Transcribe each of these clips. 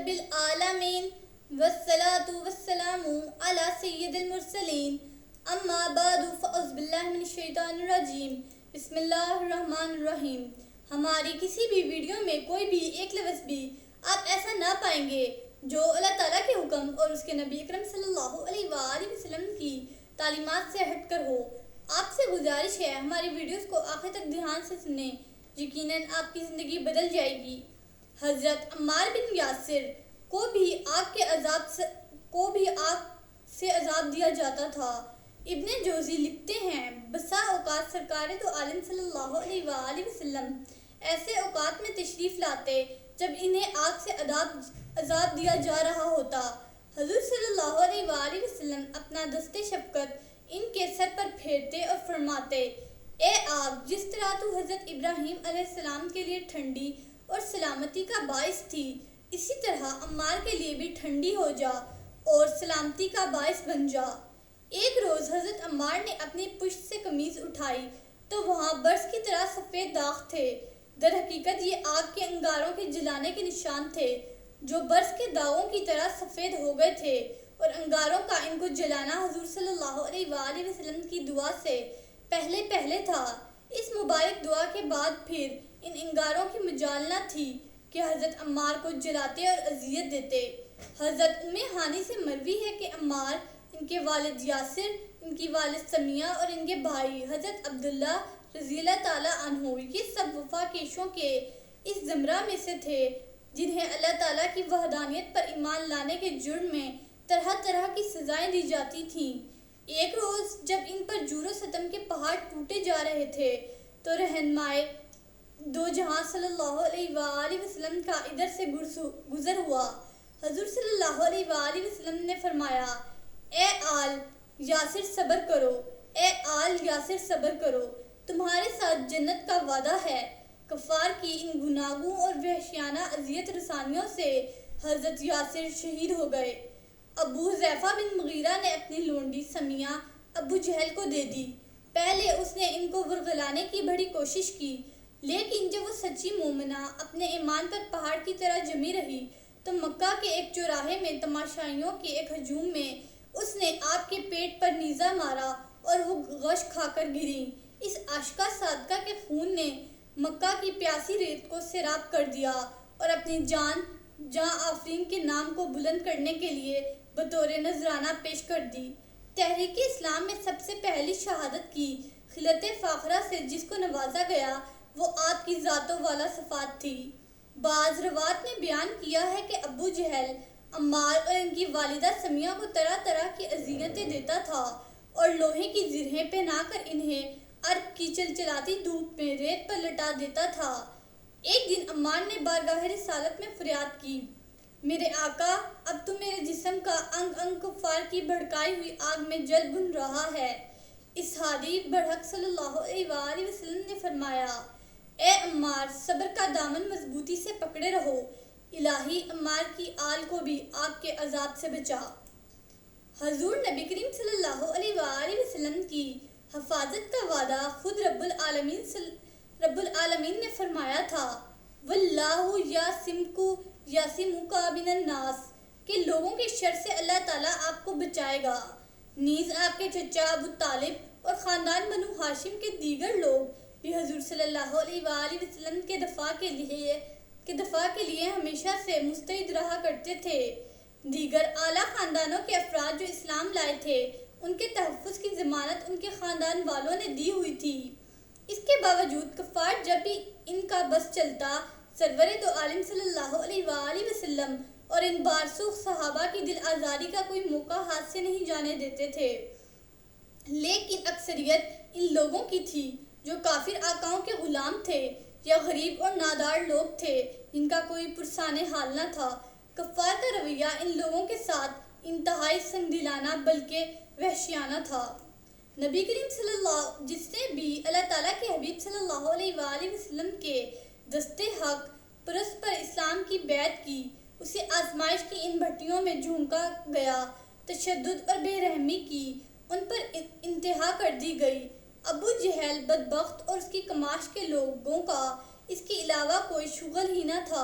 رب العالمین والصلاة والسلام علی سید المرسلین اما بعد فاعوذ باللہ من الشیطان الرجیم بسم اللہ الرحمن الرحیم۔ ہماری کسی بھی ویڈیو میں کوئی بھی ایک لفظ بھی آپ ایسا نہ پائیں گے جو اللہ تعالیٰ کے حکم اور اس کے نبی اکرم صلی اللہ علیہ وآلہ وسلم کی تعلیمات سے ہٹ کر ہو۔ آپ سے گزارش ہے ہماری ویڈیوز کو آخر تک دھیان سے سنیں، یقیناً آپ کی زندگی بدل جائے گی۔ حضرت عمار بن یاسر کو بھی آگ سے عذاب دیا جاتا تھا۔ ابن جوزی لکھتے ہیں، بسا اوقات سرکار دو عالم صلی اللہ علیہ وآلہ وسلم ایسے اوقات میں تشریف لاتے جب انہیں آگ سے عذاب دیا جا رہا ہوتا۔ حضور صلی اللہ علیہ وآلہ وسلم اپنا دست شفقت ان کے سر پر پھیرتے اور فرماتے، اے آگ، جس طرح تو حضرت ابراہیم علیہ السلام کے لیے ٹھنڈی اور سلامتی کا باعث تھی، اسی طرح عمار کے لیے بھی ٹھنڈی ہو جا اور سلامتی کا باعث بن جا۔ ایک روز حضرت عمار نے اپنی پشت سے قمیض اٹھائی تو وہاں برس کی طرح سفید داغ تھے۔ در حقیقت یہ آگ کے انگاروں کے جلانے کے نشان تھے جو برس کے داغوں کی طرح سفید ہو گئے تھے، اور انگاروں کا ان کو جلانا حضور صلی اللہ علیہ وآلہ وسلم کی دعا سے پہلے تھا۔ اس مبارک دعا کے بعد پھر ان انگاروں کی مجال نہ تھی کہ حضرت عمار کو جلاتے اور اذیت دیتے۔ حضرت ام ہانی سے مروی ہے کہ عمار، ان کے والد یاسر، ان کی والد سمیہ اور ان کے بھائی حضرت عبداللہ رضی اللہ تعالیٰ عنہ، یہ سب وفا کیشوں کے اس زمرہ میں سے تھے جنہیں اللہ تعالیٰ کی وحدانیت پر ایمان لانے کے جرم میں طرح طرح کی سزائیں دی جاتی تھیں۔ ایک روز جب ان پر جور و ستم کے پہاڑ ٹوٹے جا رہے تھے تو رہنمائے دو جہاں صلی اللہ علیہ وآلہ وسلم کا ادھر سے گزر ہوا۔ حضور صلی اللہ علیہ وآلہ وسلم نے فرمایا، اے آل یاسر صبر کرو، اے آل یاسر صبر کرو، تمہارے ساتھ جنت کا وعدہ ہے۔ کفار کی ان گناہوں اور وحشیانہ اذیت رسانیوں سے حضرت یاسر شہید ہو گئے۔ ابو حذیفہ بن مغیرہ نے اپنی لونڈی سمیہ ابو جہل کو دے دی۔ پہلے اس نے ان کو ورغلانے کی بڑی کوشش کی، لیکن جب وہ سچی مومنہ اپنے ایمان پر پہاڑ کی طرح جمی رہی تو مکہ کے ایک چوراہے میں تماشائیوں کے ایک ہجوم میں اس نے آپ کے پیٹ پر نیزہ مارا اور وہ غش کھا کر گریں۔ اس عاشقہ صادقہ کے خون نے مکہ کی پیاسی ریت کو سیراب کر دیا اور اپنی جان آفرین کے نام کو بلند کرنے کے لیے بطور نذرانہ پیش کر دی۔ تحریک اسلام میں سب سے پہلی شہادت کی خلعت فاخرہ سے جس کو نوازا گیا وہ آپ کی ذات و والا صفات تھی۔ بعض روات نے بیان کیا ہے کہ ابو جہل عمار اور ان کی والدہ سمیہ کو طرح طرح کی اذیتیں دیتا تھا اور لوہے کی زرہیں پہنا کر انہیں عرب کی چلچلاتی دھوپ میں ریت پر لٹا دیتا تھا۔ ایک دن عمار نے بارگاہ رسالت میں فریاد کی، میرے آقا، اب تو میرے جسم کا انگ انگ کفار کی بھڑکائی ہوئی آگ میں جل بھن رہا ہے۔ اس ہادی برحق صلی اللہ علیہ وآلہ وسلم نے فرمایا، اے عمار، صبر کا دامن مضبوطی سے پکڑے رہو، الہی عمار کی آل کو بھی آگ کے عذاب سے بچا۔ حضور نبی کریم صلی اللہ علیہ وآلہ وسلم کی حفاظت کا وعدہ خود رب العالمین نے فرمایا تھا، واللہ یعصمک من الناس، کہ لوگوں کے شر سے اللہ تعالیٰ آپ کو بچائے گا۔ نیز آپ کے چچا ابو طالب اور خاندان بنو ہاشم کے دیگر لوگ بھی حضور صلی اللہ علیہ وآلہ وسلم کے دفاع کے لیے ہمیشہ سے مستعد رہا کرتے تھے۔ دیگر اعلیٰ خاندانوں کے افراد جو اسلام لائے تھے، ان کے تحفظ کی ضمانت ان کے خاندان والوں نے دی ہوئی تھی۔ اس کے باوجود کفار جب بھی ان کا بس چلتا، سرور دو عالم صلی اللہ علیہ وآلہ وسلم اور ان بارسوخ صحابہ کی دل آزاری کا کوئی موقع ہاتھ سے نہیں جانے دیتے تھے۔ لیکن اکثریت ان لوگوں کی تھی جو کافر آقاؤں کے غلام تھے یا غریب اور نادار لوگ تھے جن کا کوئی پرسان حال نہ تھا۔ کفار کا رویہ ان لوگوں کے ساتھ انتہائی سنگدلانہ بلکہ وحشیانہ تھا۔ نبی کریم جس نے بھی اللہ تعالیٰ کے حبیب صلی اللہ علیہ وآلہ وسلم کے دست حق پرست پر اسلام کی بیعت کی، اسے آزمائش کی ان بھٹیوں میں جھونکا گیا، تشدد اور بے رحمی کی ان پر انتہا کر دی گئی۔ ابو جہل بدبخت اور اس کی کماش کے لوگوں کا اس کے علاوہ کوئی شغل ہی نہ تھا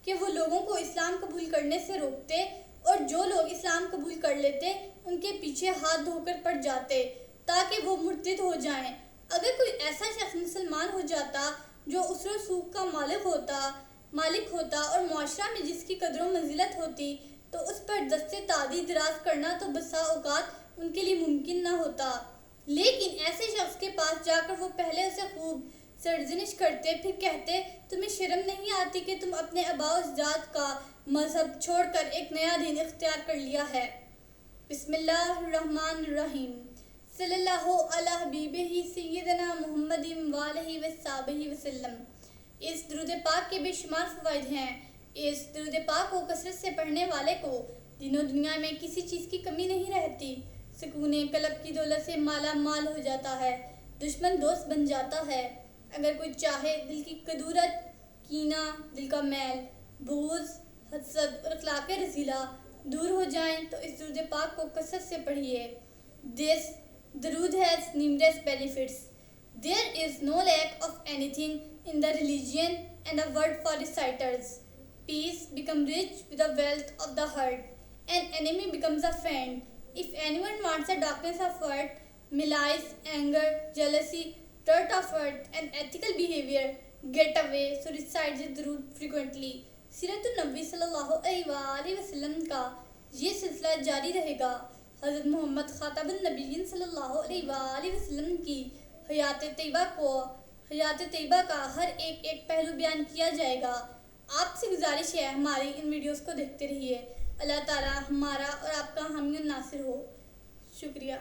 کہ وہ لوگوں کو اسلام قبول کرنے سے روکتے اور جو لوگ اسلام قبول کر لیتے ان کے پیچھے ہاتھ دھو کر پڑ جاتے تاکہ وہ مرتد ہو جائیں۔ اگر کوئی ایسا شخص مسلمان ہو جاتا جو اسر و سوگ کا مالک ہوتا اور معاشرہ میں جس کی قدر و منزلت ہوتی تو اس پر دست تعدی دراز کرنا تو بسا اوقات ان کے لیے ممکن نہ ہوتا، لیکن ایسے شخص کے پاس جا کر وہ پہلے اسے خوب سرزنش کرتے، پھر کہتے تمہیں شرم نہیں آتی کہ تم اپنے آباء و اجداد کا مذہب چھوڑ کر ایک نیا دین اختیار کر لیا ہے۔ بسم اللہ الرحمن الرحیم۔ صلی اللہ علی حبیبہ سیدنا محمد وآلہ وصحبہ وسلم۔ اس درود پاک کے بے شمار فوائد ہیں۔ اس درود پاک کو کثرت سے پڑھنے والے کو دین و دنیا میں کسی چیز کی کمی نہیں رہتی، سکون قلب کی دولت سے مالا مال ہو جاتا ہے، دشمن دوست بن جاتا ہے۔ اگر کوئی چاہے دل کی کدورت، کینہ، دل کا میل، بغض، حسد اور اخلاق رذیلہ دور ہو جائیں تو اس درود پاک کو کثرت سے پڑھیے۔ This درود has numerous benefits. There is no lack of anything in the religion and a word for reciters. Peace becomes rich with the wealth of the heart. An enemy becomes a friend. If anyone wants the darkness of heart, malice, anger, jealousy, dirt of heart, and ethical behavior, get away. So recite the درود frequently. سیرت النبی صلی اللہ علیہ وآلہ وسلم کا یہ سلسلہ جاری رہے گا۔ حضرت محمد خاتم النبیین صلی اللہ علیہ وآلہ وسلم کی حیات طیبہ کا ہر ایک پہلو بیان کیا جائے گا۔ آپ سے گزارش ہے ہماری ان ویڈیوز کو دیکھتے رہیے۔ اللہ تعالی ہمارا اور آپ کا حامی و ناصر ہو۔ شکریہ۔